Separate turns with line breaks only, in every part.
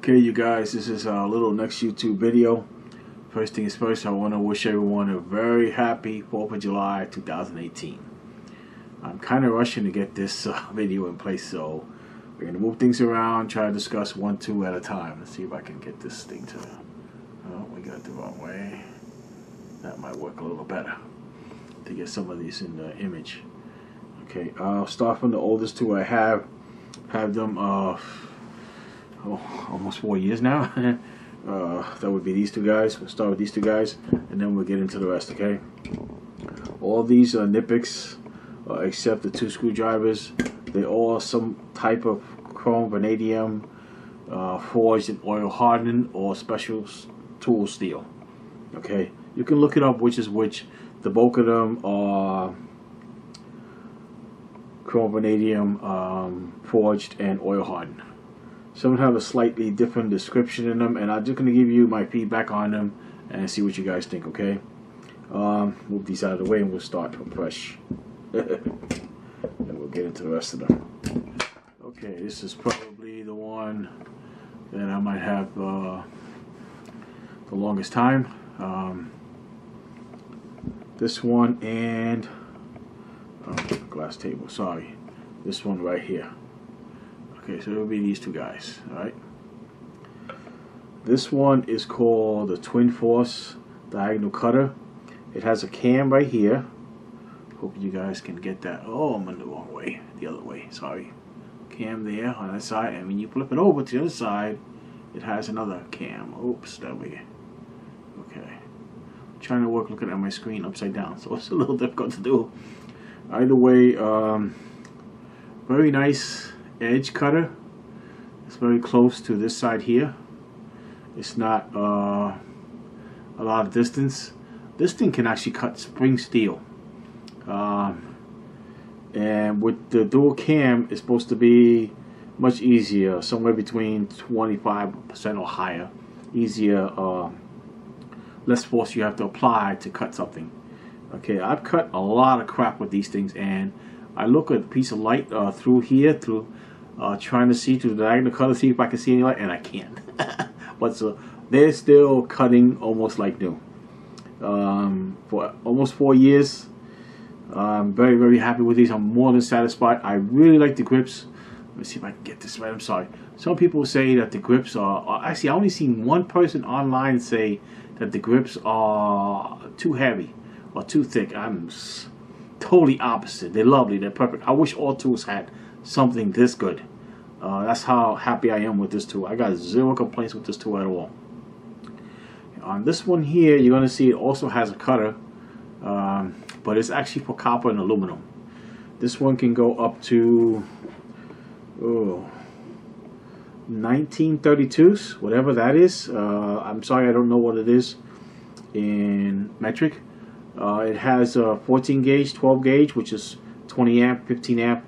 Okay, you guys, this is our little next YouTube video. First things first, I want to wish everyone a very happy 4th of July 2018. I'm kind of rushing to get this video in place, so we're going to move things around, try to discuss 1, 2 at a time. Let's see if I can get this thing to... Oh, we got it the wrong way. That might work a little better to get some of these in the image. Okay, I'll start from the oldest two I have. Have them almost 4 years now. That would be these two guys. We'll start with these two guys, and then we'll get into the rest. Okay. All these are Knipex, except the 2 screwdrivers. They all some type of chrome vanadium, forged in oil hardened or special tool steel. Okay. You can look it up which is which. The bulk of them are chrome vanadium, forged and oil hardened. Some have a slightly different description in them, and I'm just going to give you my feedback on them and see what you guys think. Okay, move these out of the way and we'll start from fresh. And we'll get into the rest of them. Okay, this is probably the one that I might have the longest time. This one and glass table, sorry, this one right here. Okay, so it'll be these two guys. Alright, this one is called the Twin Force diagonal cutter. It has a cam right here. Hope you guys can get that. Oh, I'm in the wrong way, the other way, sorry. Cam there on that side, and when you flip it over to the other side, it has another cam. Oops, that way. Okay, I'm trying to work looking at my screen upside down, so it's a little difficult to do. Either way, very nice edge cutter. It's very close to this side here. It's not a lot of distance. This thing can actually cut spring steel, and with the dual cam, it's supposed to be much easier, somewhere between 25% or higher. Easier, less force you have to apply to cut something. Okay, I've cut a lot of crap with these things, and I look at a piece of light through here, trying to see through the diagonal cutter, see if I can see any light, and I can't. But so they're still cutting almost like new. For almost 4 years, I'm very, very happy with these. I'm more than satisfied. I really like the grips. Let me see if I can get this right. I'm sorry. Some people say that the grips are actually, I only seen one person online say that the grips are too heavy or too thick. I'm totally opposite. They're lovely. They're perfect. I wish all tools had something this good. That's how happy I am with this tool. I got 0 complaints with this tool at all. On this one here, you're going to see it also has a cutter, but it's actually for copper and aluminum. This one can go up to 1932s, whatever that is. I'm sorry, I don't know what it is in metric. It has a 14 gauge, 12 gauge, which is 20 amp, 15 amp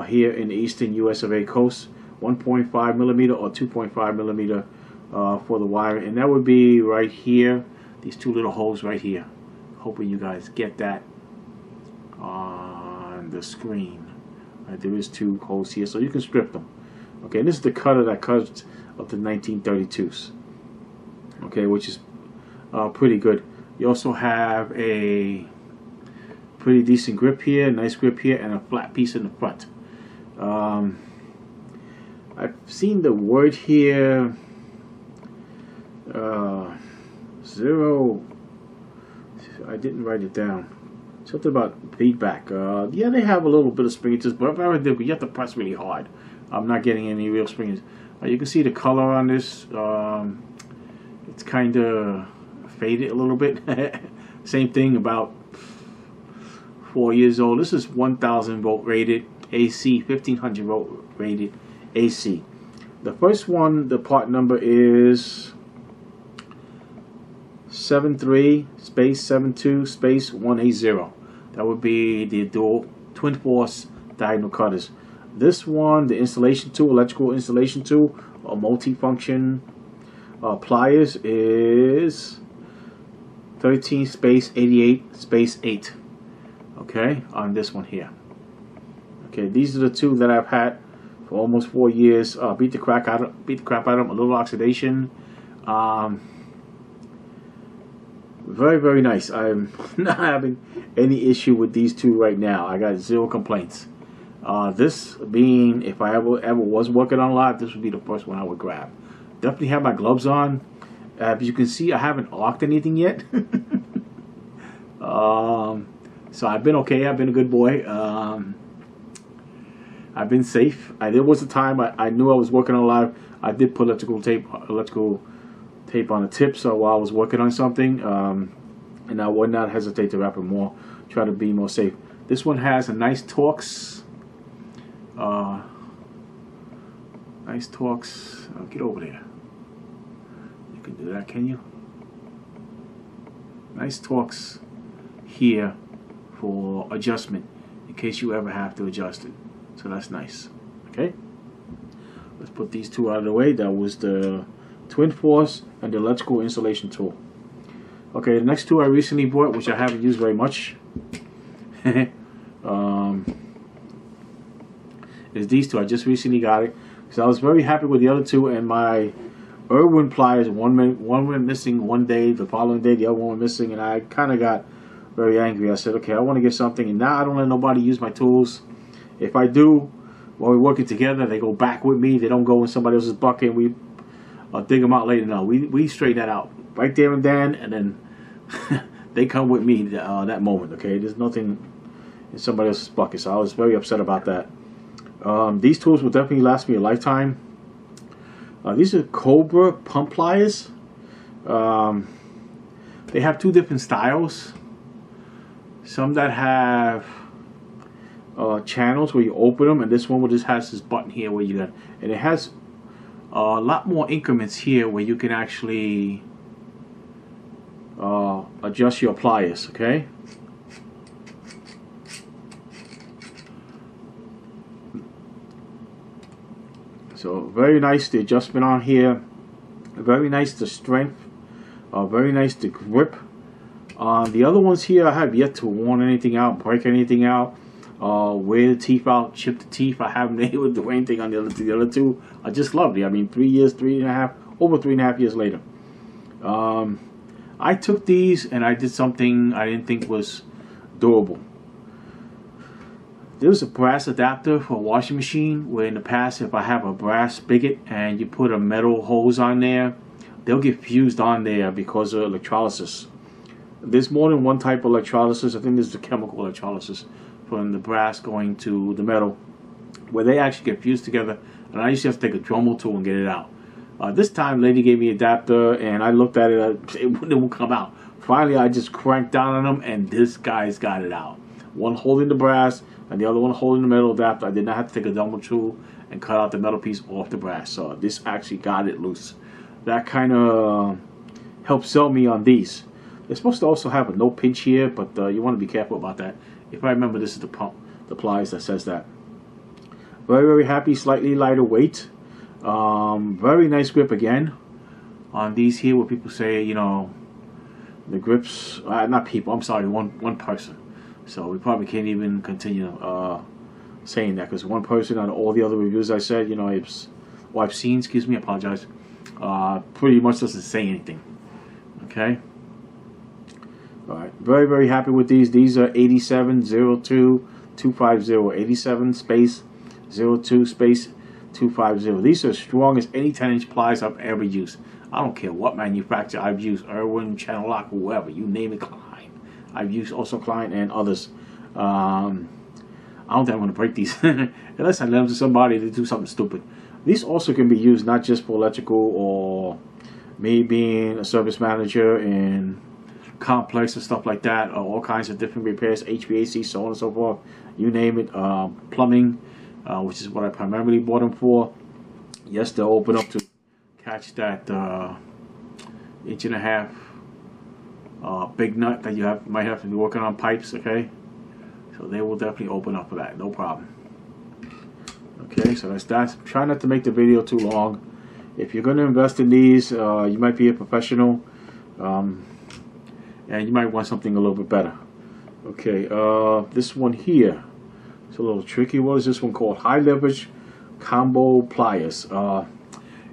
here in the eastern US of A coast, 1.5 millimeter or 2.5 millimeter for the wire, and that would be right here, these 2 little holes right here. Hoping you guys get that on the screen. Right, there is 2 holes here, so you can strip them. Okay, and this is the cutter that cuts up to 1932s. Okay, which is pretty good. You also have a pretty decent grip here, nice grip here, and a flat piece in the front. I've seen the word here, 0. I didn't write it down. Something about feedback. Yeah, they have a little bit of spring, but very difficult. You have to press really hard. I'm not getting any real springs. You can see the color on this. It's kind of faded a little bit. Same thing, about 4 years old. This is 1000 volt rated AC, 1500 volt rated AC. The first one, the part number is 73/72/180. That would be the dual Twin Force diagonal cutters. This one, the installation tool, electrical installation tool, or multi-function pliers, is 13/88/8. Okay, on this one here. Okay, these are the 2 that I've had for almost 4 years. Beat the crap out of them. A little oxidation. Very, very nice. I'm not having any issue with these two right now. I got 0 complaints. This being, if I ever was working on a lot, this would be the first one I would grab. Definitely have my gloves on. As you can see, I haven't arced anything yet. So I've been okay. I've been a good boy. I've been safe. There was a time I knew I was working on a lot. I did put electrical tape on the tip, so while I was working on something, and I would not hesitate to wrap it more. Try to be more safe. This one has a nice Torx. Nice Torx. Get over there. You can do that, can you? Nice Torx here for adjustment in case you ever have to adjust it. So that's nice. Okay. Let's put these two out of the way. That was the Twin Force and the electrical installation tool. Okay, the next two I recently bought, which I haven't used very much, is these two. I just recently got it because I was very happy with the other two, and my Irwin pliers, one went missing one day, the following day the other one went missing, and I kind of got very angry. I said, okay, I want to get something, and now I don't let nobody use my tools. If I do, while we're working together, they go back with me. They don't go in somebody else's bucket, and we dig them out later. No, we straighten that out right there and then, and then they come with me that moment. Okay, there's nothing in somebody else's bucket, so I was very upset about that. These tools will definitely last me a lifetime. These are Cobra pump pliers. They have two different styles. Some that have channels where you open them, and this one just has this button here where you got, and it has a lot more increments here where you can actually adjust your pliers. Okay. So very nice the adjustment on here, very nice the strength, very nice the grip. The other ones here I have yet to worn anything out, break anything out, wear the teeth out, chip the teeth. I haven't been able to do anything on the other two. I just loved it. I mean, 3 years, over 3.5 years later. I took these and I did something I didn't think was doable. There's a brass adapter for a washing machine where in the past, if I have a brass spigot and you put a metal hose on there, they'll get fused on there because of electrolysis. There's more than one type of electrolysis. I think there's the chemical electrolysis from the brass going to the metal, where they actually get fused together, and I used to have to take a Dremel tool and get it out. This time, lady gave me an adapter, and I looked at it, it wouldn't come out. Finally, I just cranked down on them, and this guy's got it out. One holding the brass, and the other one holding the metal adapter. I did not have to take a Dremel tool and cut out the metal piece off the brass. So this actually got it loose. That kind of helped sell me on these. They're supposed to also have a no pinch here, but you want to be careful about that. If I remember, this is the pliers that says that. Very, very happy. Slightly lighter weight. Very nice grip again on these here, where people say, you know, the grips. Not people. I'm sorry, one person. So we probably can't even continue saying that, because one person on all the other reviews I said, you know, I've seen, excuse me, I apologize, pretty much doesn't say anything. Okay. All right. Very, very happy with these. These are 8702-250. 87 space 02 space 250. These are as strong as any 10-inch pliers I've ever used. I don't care what manufacturer I've used, Irwin, Channel Lock, whoever, you name it, Klein. I've used also Klein and others. I don't think I'm going to break these unless I let them to somebody to do something stupid. These also can be used not just for electrical, or me being a service manager in complex and stuff like that, or all kinds of different repairs, HVAC, so on and so forth. You name it. Plumbing, which is what I primarily bought them for. Yes, they'll open up to catch that 1.5 big nut that you might have to be working on pipes. Okay, so they will definitely open up for that, no problem. Okay, so that's that. Try not to make the video too long. If you're going to invest in these, you might be a professional, and you might want something a little bit better. Okay, this one here, it's a little tricky. What is this one called? High leverage combo pliers.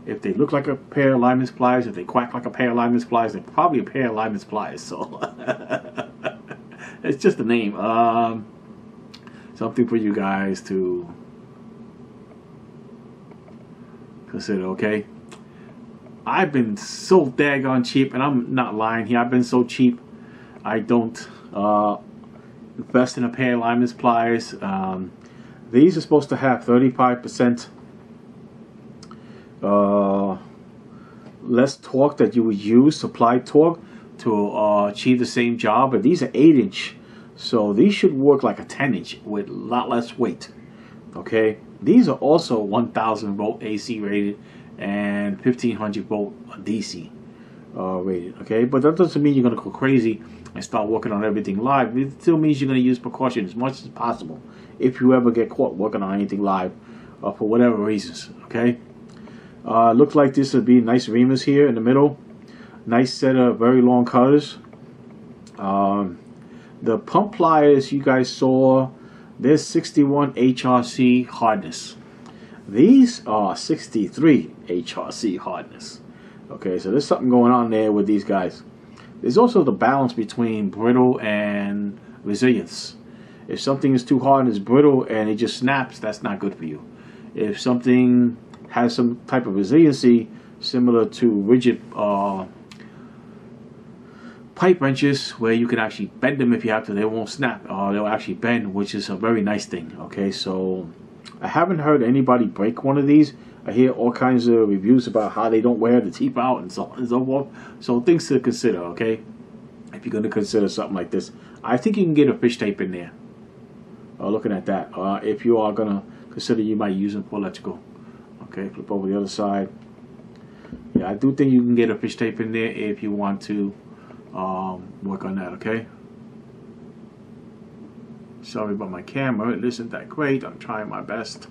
If they look like a pair of lineman's pliers, if they quack like a pair of lineman's pliers, they're probably a pair of lineman's pliers. So it's just a name. Something for you guys to consider, okay? I've been so daggone cheap, and I'm not lying here. I've been so cheap. I don't invest in a pair of lineman's pliers. These are supposed to have 35% less torque that you would use, supplied torque, to achieve the same job. But these are 8-inch, so these should work like a 10-inch with a lot less weight. Okay, these are also 1000 volt AC rated and 1500 volt DC rated. Okay, but that doesn't mean you're gonna go crazy and start working on everything live. It still means you're gonna use precaution as much as possible if you ever get caught working on anything live for whatever reasons. Okay, looks like this would be nice reamers here in the middle. Nice set of very long cutters. The pump pliers you guys saw, there's 61 HRC hardness. These are 63 HRC hardness. Okay, so there's something going on there with these guys. There's also the balance between brittle and resilience. If something is too hard and is brittle and it just snaps, that's not good for you. If something has some type of resiliency similar to rigid pipe wrenches, where you can actually bend them if you have to, they won't snap, they'll actually bend, which is a very nice thing. Okay, so I haven't heard anybody break one of these. I hear all kinds of reviews about how they don't wear the teeth out and so on and so forth. So things to consider, okay, if you're going to consider something like this. I think you can get a fish tape in there, looking at that, if you are going to consider you might use them for electrical. Okay, flip over the other side. Yeah, I do think you can get a fish tape in there if you want to work on that. Okay, sorry about my camera, it isn't that great. I'm trying my best.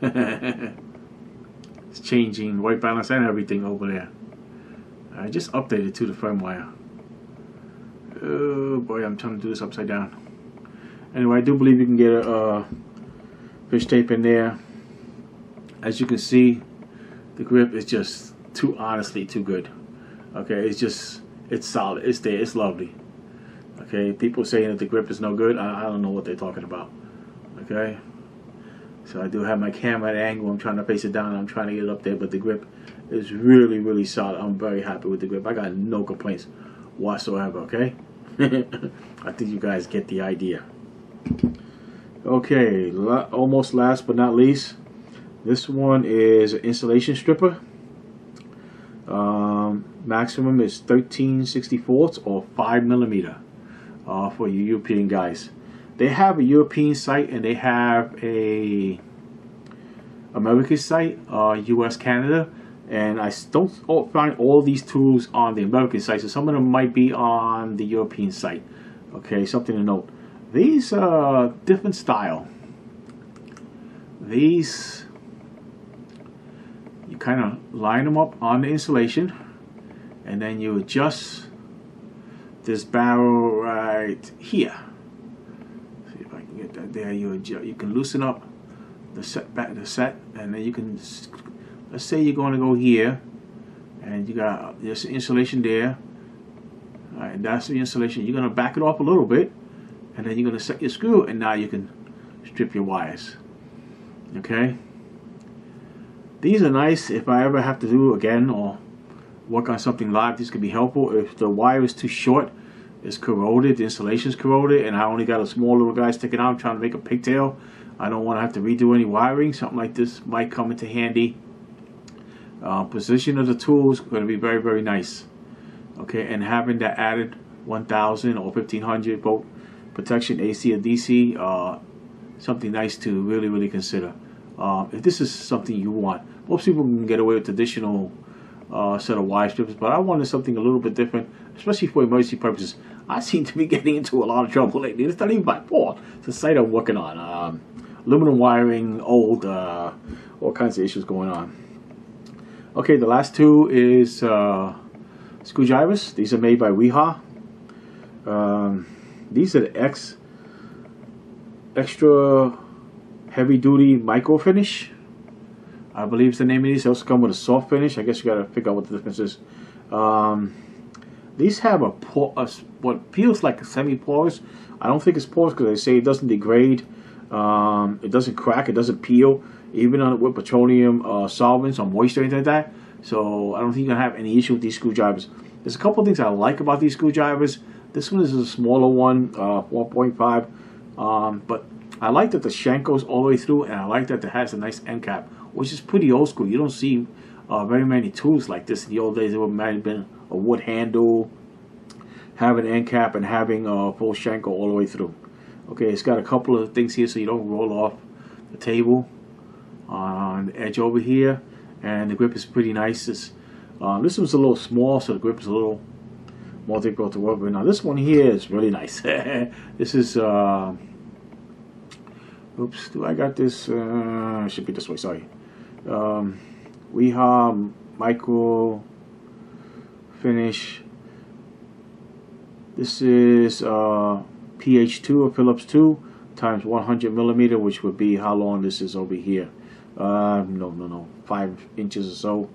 It's changing white balance and everything over there. I just updated to the firmware. Oh boy, I'm trying to do this upside down. Anyway, I do believe you can get a fish tape in there. As you can see, the grip is just honestly too good. Okay, it's solid, it's there, it's lovely. Okay, people saying that the grip is no good, I don't know what they're talking about. Okay, so I do have my camera at an angle. I'm trying to face it down, I'm trying to get it up there, but the grip is really, really solid. I'm very happy with the grip. I got no complaints whatsoever. Okay, I think you guys get the idea. Okay, almost last but not least, this one is an insulation stripper. Maximum is 13/64 or 5mm for you European guys. They have a European site and they have a American site, US, Canada, and I don't find all these tools on the American site, so some of them might be on the European site. Okay, something to note. These are different style. These, you kind of line them up on the insulation, and then you adjust this barrel right here. See if I can get that there. You can loosen up the set, and then you can, let's say you're going to go here, and you got this insulation there. All right, and that's the insulation. You're going to back it off a little bit, and then you're going to set your screw, and now you can strip your wires. Okay, these are nice if I ever have to do again or work on something live. These could be helpful. If the wire is too short, it's corroded, the insulation is corroded, and I only got a small little guy sticking out, I'm trying to make a pigtail, I don't want to have to redo any wiring. Something like this might come into handy. Position of the tool is going to be very, very nice. Okay, and having that added 1000 or 1500 volt protection, AC or DC, something nice to really, really consider. If this is something you want, most people can get away with traditional set of wire strips, but I wanted something a little bit different, especially for emergency purposes. I seem to be getting into a lot of trouble lately. It's not even my fault. It's a site I'm working on. Aluminum wiring, old, all kinds of issues going on. Okay, the last two is screwdrivers. These are made by Weha. These are the extra heavy duty micro finish. I believe it's the name of these. They also come with a soft finish. I guess you gotta figure out what the difference is. These have what feels like a semi-porous. I don't think it's porous because they say it doesn't degrade, it doesn't crack, it doesn't peel, even on with petroleum solvents or moisture or anything like that. So I don't think you're gonna have any issue with these screwdrivers. There's a couple of things I like about these screwdrivers. This one is a smaller one, 4.5, but I like that the shank goes all the way through, and I like that it has a nice end cap, which is pretty old school. You don't see very many tools like this in the old days. It might have been a wood handle, having an end cap, and having a full shank go all the way through. Okay, it's got a couple of things here so you don't roll off the table on the edge over here, and the grip is pretty nice. This one's a little small, so the grip is a little more difficult to work with. Now this one here is really nice. This is oops, do I got this? It should be this way, sorry. We have micro finish. This is pH2 or Phillips 2 times 100 millimeter, which would be how long this is over here. No, 5 inches or so,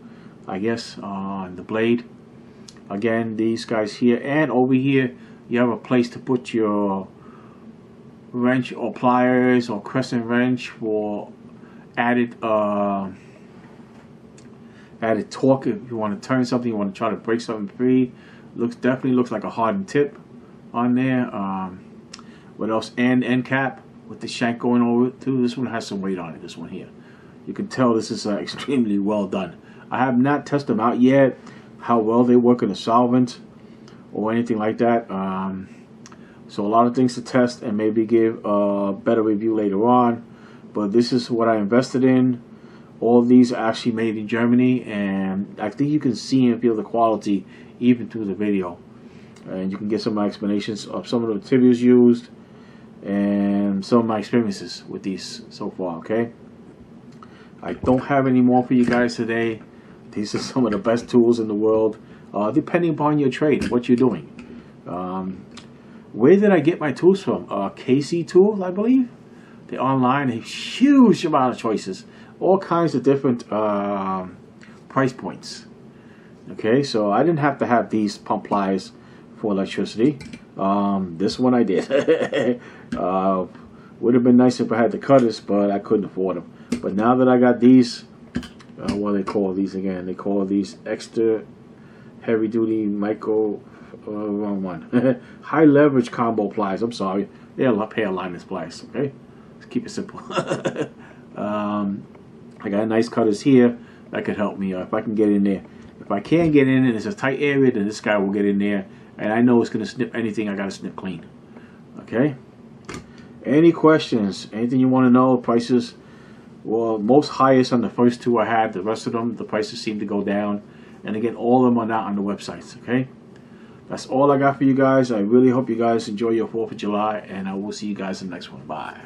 I guess, on the blade. Again, these guys here, and over here you have a place to put your wrench or pliers or crescent wrench for added torque. If you want to turn something, you want to try to break something free. Definitely looks like a hardened tip on there. What else? And end cap with the shank going over too. This one has some weight on it. This one here, you can tell this is extremely well done. I have not tested them out yet, how well they work in a solvent or anything like that. So a lot of things to test and maybe give a better review later on. But this is what I invested in. All of these are actually made in Germany, and I think you can see and feel the quality even through the video. And you can get some of my explanations of some of the materials used and some of my experiences with these so far, okay? I don't have any more for you guys today. These are some of the best tools in the world, depending upon your trade, what you're doing. Where did I get my tools from? KC Tools, I believe. They're online, a huge amount of choices. All kinds of different price points. Okay, so I didn't have to have these pump pliers for electricity. This one I did. Would have been nice if I had the cutters, but I couldn't afford them. But now that I got these, what do they call these again? They call these extra heavy duty micro, wrong one. High leverage combo pliers. I'm sorry. They're hair alignment pliers. Okay, let's keep it simple. I got nice cutters here that could help me if I can get in there. If I can't get in and it's a tight area, then this guy will get in there, and I know it's going to snip anything I got to snip clean. Okay? Any questions? Anything you want to know? Prices? Well, most highest on the first two I had. The rest of them, the prices seem to go down. And again, all of them are not on the websites. Okay? That's all I got for you guys. I really hope you guys enjoy your 4th of July, and I will see you guys in the next one. Bye.